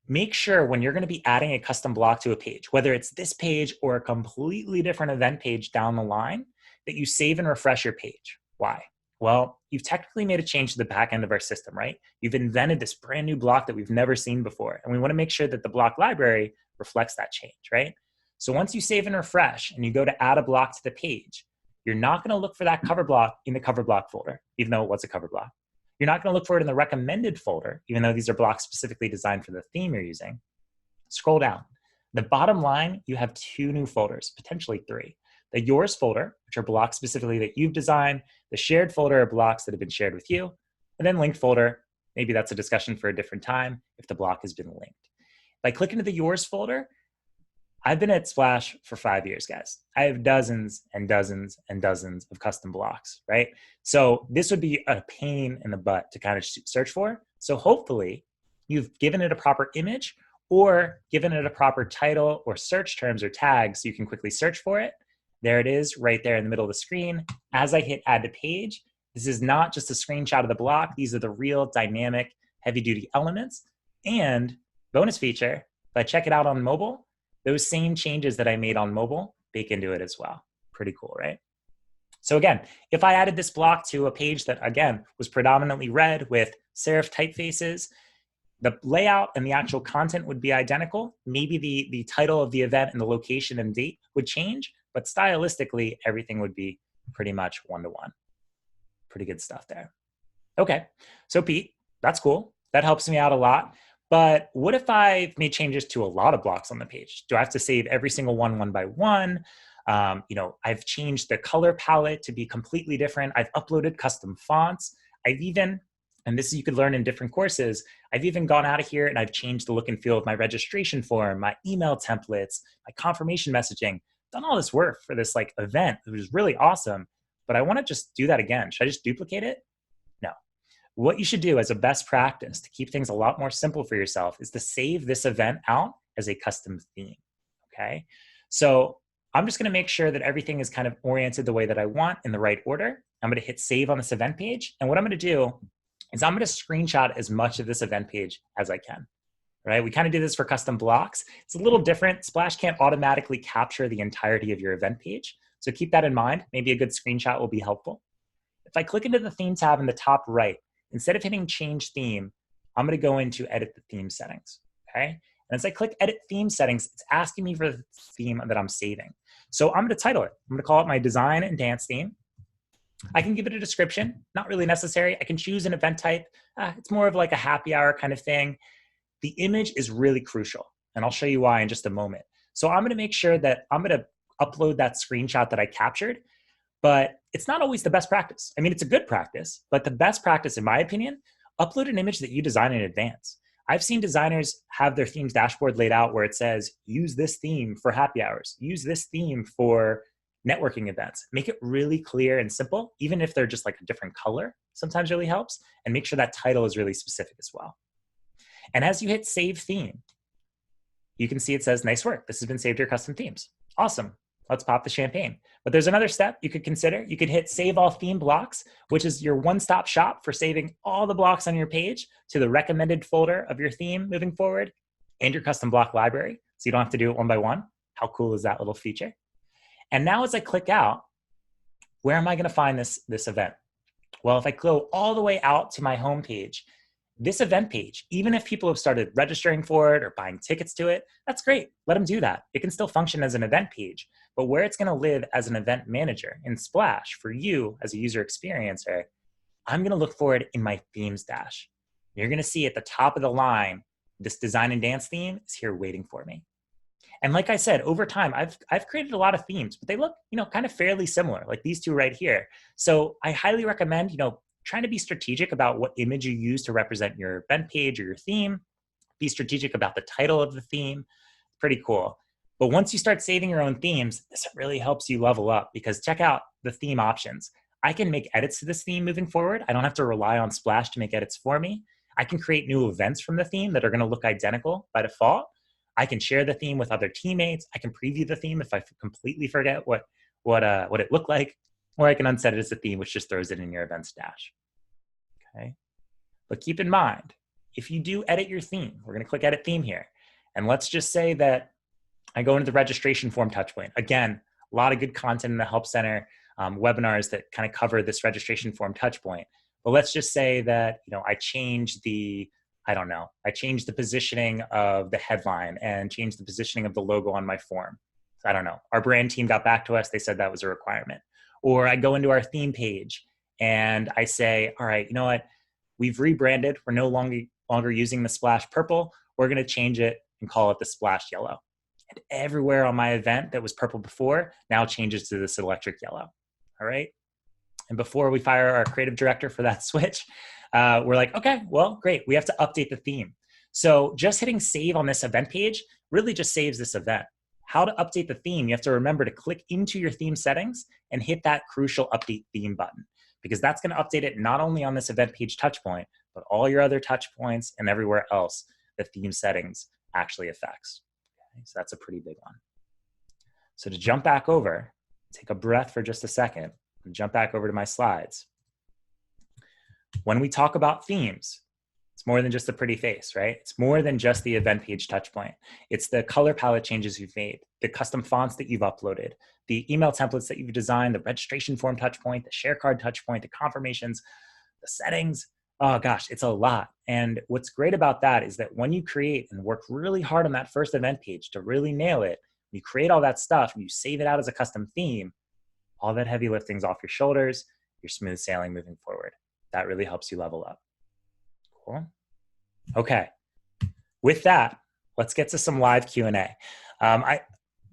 Make sure when you're going to be adding a custom block to a page, whether it's this page or a completely different event page down the line, that you save and refresh your page. Why? Well, you've technically made a change to the back end of our system, right? You've invented this brand new block that we've never seen before. And we want to make sure that the block library reflects that change, right? So once you save and refresh and you go to add a block to the page, you're not going to look for that cover block in the cover block folder, even though it was a cover block. You're not going to look for it in the recommended folder, even though these are blocks specifically designed for the theme you're using. Scroll down. The bottom line, you have 2 new folders, potentially 3. The Yours folder, which are blocks specifically that you've designed. The Shared folder are blocks that have been shared with you. And then Linked folder, maybe that's a discussion for a different time if the block has been linked. If I click into the Yours folder, I've been at Splash for 5 years, guys. I have dozens and dozens and dozens of custom blocks, right? So this would be a pain in the butt to kind of search for. So hopefully you've given it a proper image or given it a proper title or search terms or tags so you can quickly search for it. There it is right there in the middle of the screen. As I hit add to page, this is not just a screenshot of the block. These are the real dynamic heavy duty elements. And bonus feature, if I check it out on mobile, those same changes that I made on mobile bake into it as well. Pretty cool, right? So again, if I added this block to a page that, again, was predominantly red with serif typefaces, the layout and the actual content would be identical. Maybe the title of the event and the location and date would change, but stylistically, everything would be pretty much one-to-one. Pretty good stuff there. Okay, so Pete, that's cool. That helps me out a lot. But what if I've made changes to a lot of blocks on the page? Do I have to save every single one by one? I've changed the color palette to be completely different. I've uploaded custom fonts. I've even, and this you could learn in different courses, I've even gone out of here and I've changed the look and feel of my registration form, my email templates, my confirmation messaging. Done all this work for this event, which is really awesome. But I want to just do that again. Should I just duplicate it? No. What you should do as a best practice to keep things a lot more simple for yourself is to save this event out as a custom theme, okay? So I'm just gonna make sure that everything is kind of oriented the way that I want in the right order. I'm gonna hit save on this event page. And what I'm gonna do is I'm going to screenshot as much of this event page as I can. Right? We kind of do this for custom blocks. It's a little different. Splash can't automatically capture the entirety of your event page. So keep that in mind. Maybe a good screenshot will be helpful. If I click into the theme tab in the top right, instead of hitting change theme, I'm going to go into edit the theme settings. Okay. And as I click edit theme settings, it's asking me for the theme that I'm saving. So I'm going to title it. I'm going to call it my design and dance theme. I can give it a description, not really necessary. I can choose an event type. It's more of like a happy hour kind of thing. The image is really crucial, and I'll show you why in just a moment. So I'm going to make sure that I'm going to upload that screenshot that I captured, but it's not always the best practice. I mean, it's a good practice, but the best practice, in my opinion, upload an image that you design in advance. I've seen designers have their themes dashboard laid out where it says, use this theme for happy hours, use this theme for networking events. Make it really clear and simple, even if they're just like a different color, sometimes really helps, and make sure that title is really specific as well. And as you hit save theme, you can see it says, nice work. This has been saved to your custom themes. Awesome. Let's pop the champagne. But there's another step you could consider. You could hit save all theme blocks, which is your one-stop shop for saving all the blocks on your page to the recommended folder of your theme moving forward and your custom block library. So you don't have to do it one by one. How cool is that little feature? And now as I click out, where am I going to find this event? Well, if I go all the way out to my home page, this event page, even if people have started registering for it or buying tickets to it, that's great. Let them do that. It can still function as an event page, but where it's going to live as an event manager in Splash for you as a user experiencer, I'm going to look for it in my themes dash. You're going to see at the top of the line, this design and dance theme is here waiting for me. And like I said, over time, I've created a lot of themes, but they look, kind of fairly similar, like these two right here. So I highly recommend, trying to be strategic about what image you use to represent your event page or your theme. Be strategic about the title of the theme. Pretty cool. But once you start saving your own themes, this really helps you level up because check out the theme options. I can make edits to this theme moving forward. I don't have to rely on Splash to make edits for me. I can create new events from the theme that are going to look identical by default. I can share the theme with other teammates. I can preview the theme if I completely forget what it looked like, or I can unset it as a theme, which just throws it in your events dash. Okay. But keep in mind, if you do edit your theme, we're going to click edit theme here. And let's just say that I go into the registration form touchpoint. Again, a lot of good content in the Help Center webinars that kind of cover this registration form touchpoint. But let's just say that, I change the positioning of the headline and change the positioning of the logo on my form. So I don't know. Our brand team got back to us. They said that was a requirement. Or I go into our theme page and I say, all right, you know what? We've rebranded. We're no longer using the Splash purple. We're going to change it and call it the Splash yellow. And everywhere on my event that was purple before now changes to this electric yellow. All right. And before we fire our creative director for that switch, we're like, okay, well, great. We have to update the theme. So just hitting save on this event page really just saves this event. How to update the theme, you have to remember to click into your theme settings and hit that crucial update theme button, because that's going to update it not only on this event page touch point, but all your other touch points and everywhere else the theme settings actually affects. Okay, so that's a pretty big one. So to jump back over, take a breath for just a second and jump back over to my slides. When we talk about themes, it's more than just a pretty face, right? It's more than just the event page touch point. It's the color palette changes you've made, the custom fonts that you've uploaded, the email templates that you've designed, the registration form touch point, the share card touch point, the confirmations, the settings. Oh gosh, it's a lot. And what's great about that is that when you create and work really hard on that first event page to really nail it, you create all that stuff and you save it out as a custom theme, all that heavy lifting's off your shoulders, you're smooth sailing moving forward. That really helps you level up. Cool. Okay. With that, let's get to some live Q&A.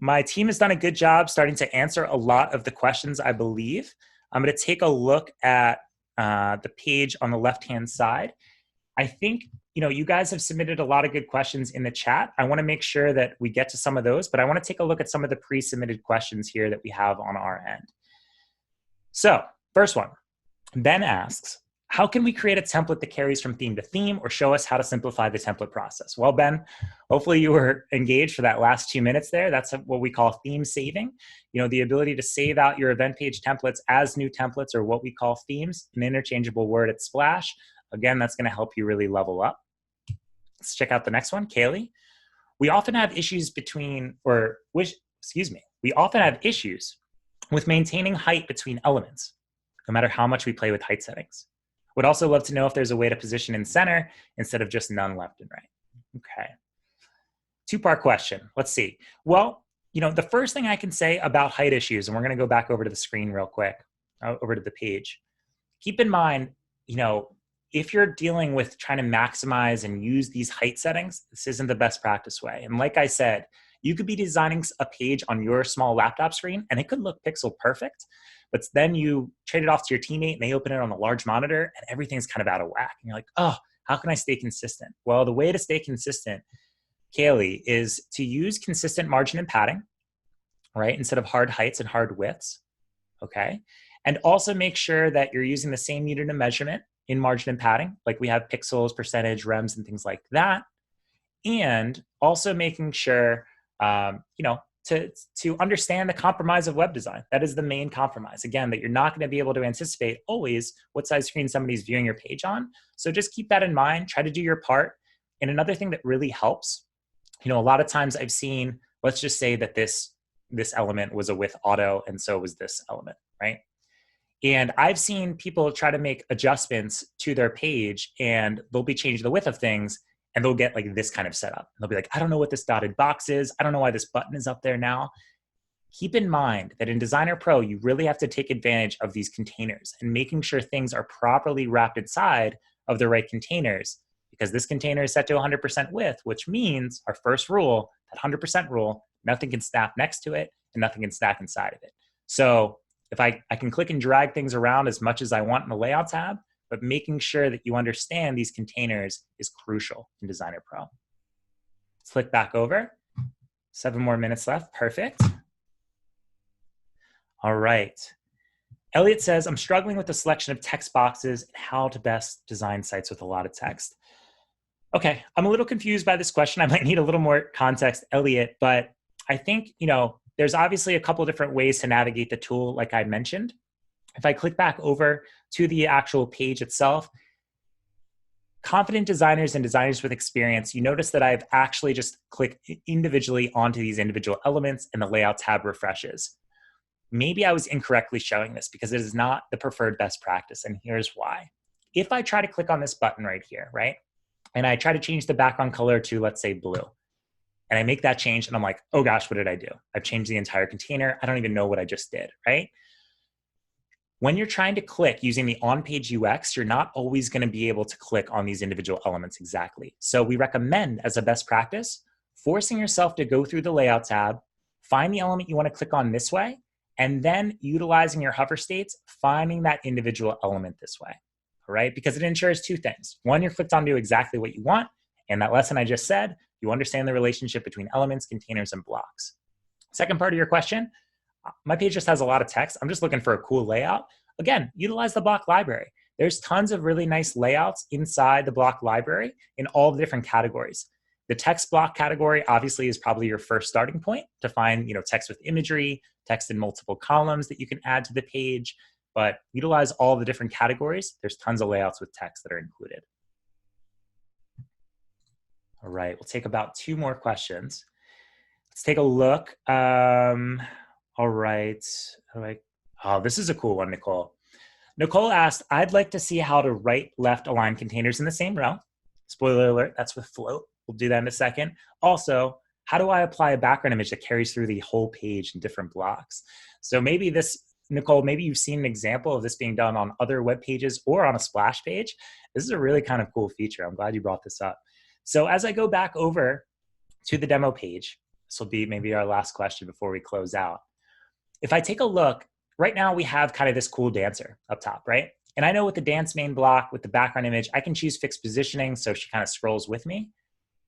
My team has done a good job starting to answer a lot of the questions, I believe. I'm going to take a look at the page on the left-hand side. I think, you guys have submitted a lot of good questions in the chat. I want to make sure that we get to some of those, but I want to take a look at some of the pre-submitted questions here that we have on our end. So, first one, Ben asks, how can we create a template that carries from theme to theme, or show us how to simplify the template process? Well, Ben, hopefully you were engaged for that last 2 minutes there. That's what we call theme saving. The ability to save out your event page templates as new templates, or what we call themes, an interchangeable word at Splash. Again, that's going to help you really level up. Let's check out the next one, Kaylee. We often have issues we often have issues with maintaining height between elements, no matter how much we play with height settings. Would also love to know if there's a way to position in center instead of just none left and right. Okay. Two-part question. Let's see. Well, the first thing I can say about height issues, and we're going to go back over to the screen real quick, over to the page. Keep in mind, if you're dealing with trying to maximize and use these height settings, this isn't the best practice way. And like I said, you could be designing a page on your small laptop screen and it could look pixel perfect, but then you trade it off to your teammate and they open it on a large monitor and everything's kind of out of whack. And you're like, oh, how can I stay consistent? Well, the way to stay consistent, Kaylee, is to use consistent margin and padding, right? Instead of hard heights and hard widths, okay? And also make sure that you're using the same unit of measurement in margin and padding, like we have pixels, percentage, rems, and things like that. And also making sure, to understand the compromise of web design. That is the main compromise. Again, that you're not going to be able to anticipate always what size screen somebody's viewing your page on. So just keep that in mind. Try to do your part. And another thing that really helps, a lot of times I've seen, let's just say that this element was a width auto, and so was this element, right? And I've seen people try to make adjustments to their page and they'll be changing the width of things and they'll get like this kind of setup. They'll be like, I don't know what this dotted box is. I don't know why this button is up there now. Keep in mind that in Designer Pro, you really have to take advantage of these containers and making sure things are properly wrapped inside of the right containers, because this container is set to 100% width, which means our first rule, that 100% rule, nothing can snap next to it and nothing can stack inside of it. So if I can click and drag things around as much as I want in the Layout tab, but making sure that you understand these containers is crucial in Designer Pro. Let's click back over. 7 more minutes left. Perfect. All right. Elliot says, I'm struggling with the selection of text boxes and how to best design sites with a lot of text. Okay, I'm a little confused by this question. I might need a little more context, Elliot, but I think, there's obviously a couple different ways to navigate the tool, like I mentioned. If I click back over to the actual page itself, confident designers and designers with experience, you notice that I've actually just clicked individually onto these individual elements and the Layout tab refreshes. Maybe I was incorrectly showing this because it is not the preferred best practice, and here's why. If I try to click on this button right here, right, and I try to change the background color to, let's say, blue, and I make that change and I'm like, oh gosh, what did I do? I've changed the entire container. I don't even know what I just did, right? When you're trying to click using the on-page UX, you're not always going to be able to click on these individual elements exactly. So we recommend, as a best practice, forcing yourself to go through the Layout tab, find the element you want to click on this way, and then utilizing your hover states, finding that individual element this way, all right? Because it ensures two things. One, you're clicked onto exactly what you want, and that lesson I just said, you understand the relationship between elements, containers, and blocks. Second part of your question, my page just has a lot of text. I'm just looking for a cool layout. Again, utilize the block library. There's tons of really nice layouts inside the block library in all the different categories. The text block category obviously is probably your first starting point to find, text with imagery, text in multiple columns that you can add to the page, but utilize all the different categories. There's tons of layouts with text that are included. All right, we'll take about 2 more questions. Let's take a look. All right. Oh, this is a cool one, Nicole. Nicole asked, I'd like to see how to right-left align containers in the same row. Spoiler alert, that's with float. We'll do that in a second. Also, how do I apply a background image that carries through the whole page in different blocks? So maybe this, Nicole, maybe you've seen an example of this being done on other web pages or on a splash page. This is a really kind of cool feature. I'm glad you brought this up. So as I go back over to the demo page, this will be maybe our last question before we close out. If I take a look, right now we have kind of this cool dancer up top, right? And I know with the dance main block, with the background image, I can choose fixed positioning so she kind of scrolls with me.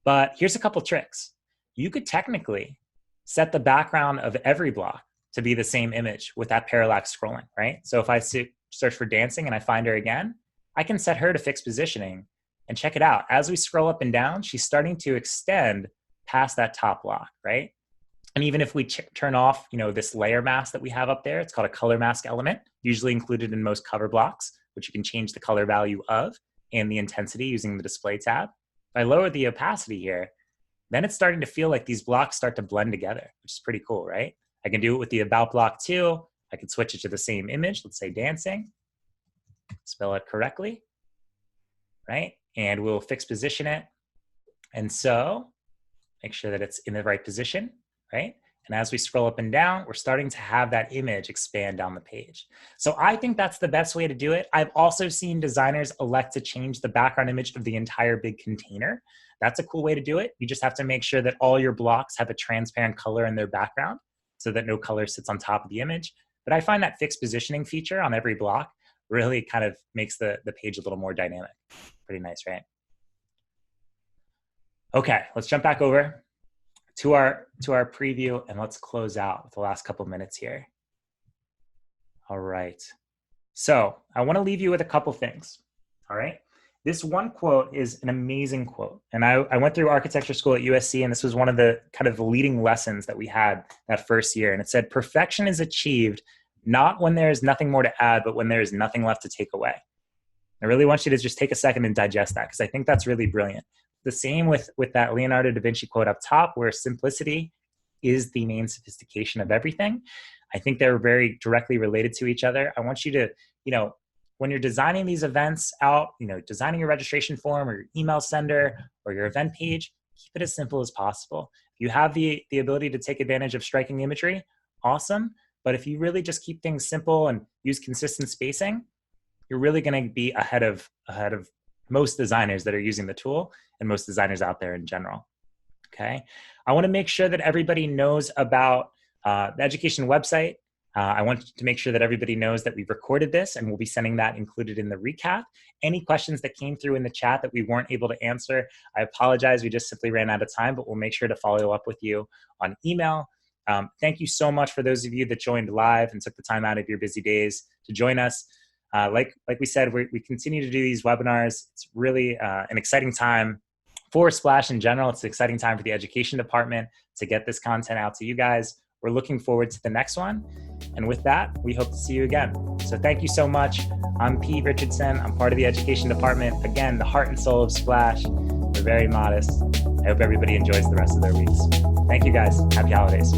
But here's a couple tricks. You could technically set the background of every block to be the same image with that parallax scrolling, right? So if I search for dancing and I find her again, I can set her to fixed positioning and check it out. As we scroll up and down, she's starting to extend past that top block, right? And even if we turn off, this layer mask that we have up there, it's called a color mask element, usually included in most cover blocks, which you can change the color value of and the intensity using the display tab. If I lower the opacity here, then it's starting to feel like these blocks start to blend together, which is pretty cool, right? I can do it with the about block too. I can switch it to the same image. Let's say dancing, spell it correctly, right? And we'll fix position it. And so make sure that it's in the right position, right? And as we scroll up and down, we're starting to have that image expand down the page. So I think that's the best way to do it. I've also seen designers elect to change the background image of the entire big container. That's a cool way to do it. You just have to make sure that all your blocks have a transparent color in their background so that no color sits on top of the image. But I find that fixed positioning feature on every block really kind of makes the page a little more dynamic. Pretty nice, right? Okay, let's jump back over to our preview and let's close out with the last couple minutes here. All right. So I want to leave you with a couple things. All right. This one quote is an amazing quote. And I went through architecture school at USC, and this was one of the kind of leading lessons that we had that first year. And it said, perfection is achieved not when there is nothing more to add, but when there is nothing left to take away. I really want you to just take a second and digest that, because I think that's really brilliant. The same with that Leonardo da Vinci quote up top, where simplicity is the main sophistication of everything. I think they're very directly related to each other. I want you to, when you're designing these events out, designing your registration form or your email sender or your event page, keep it as simple as possible. If you have the ability to take advantage of striking imagery, awesome. But if you really just keep things simple and use consistent spacing, you're really going to be ahead of most designers that are using the tool and most designers out there in general. Okay. I want to make sure that everybody knows about the education website. I want to make sure that everybody knows that we've recorded this, and we'll be sending that included in the recap. Any questions that came through in the chat that we weren't able to answer, I apologize. We just simply ran out of time, but we'll make sure to follow up with you on email. Thank you so much for those of you that joined live and took the time out of your busy days to join us. Like we said, we continue to do these webinars. It's really an exciting time for Splash in general. It's an exciting time for the education department to get this content out to you guys. We're looking forward to the next one. And with that, we hope to see you again. So thank you so much. I'm Pete Richardson. I'm part of the education department. Again, the heart and soul of Splash. We're very modest. I hope everybody enjoys the rest of their weeks. Thank you guys. Happy holidays.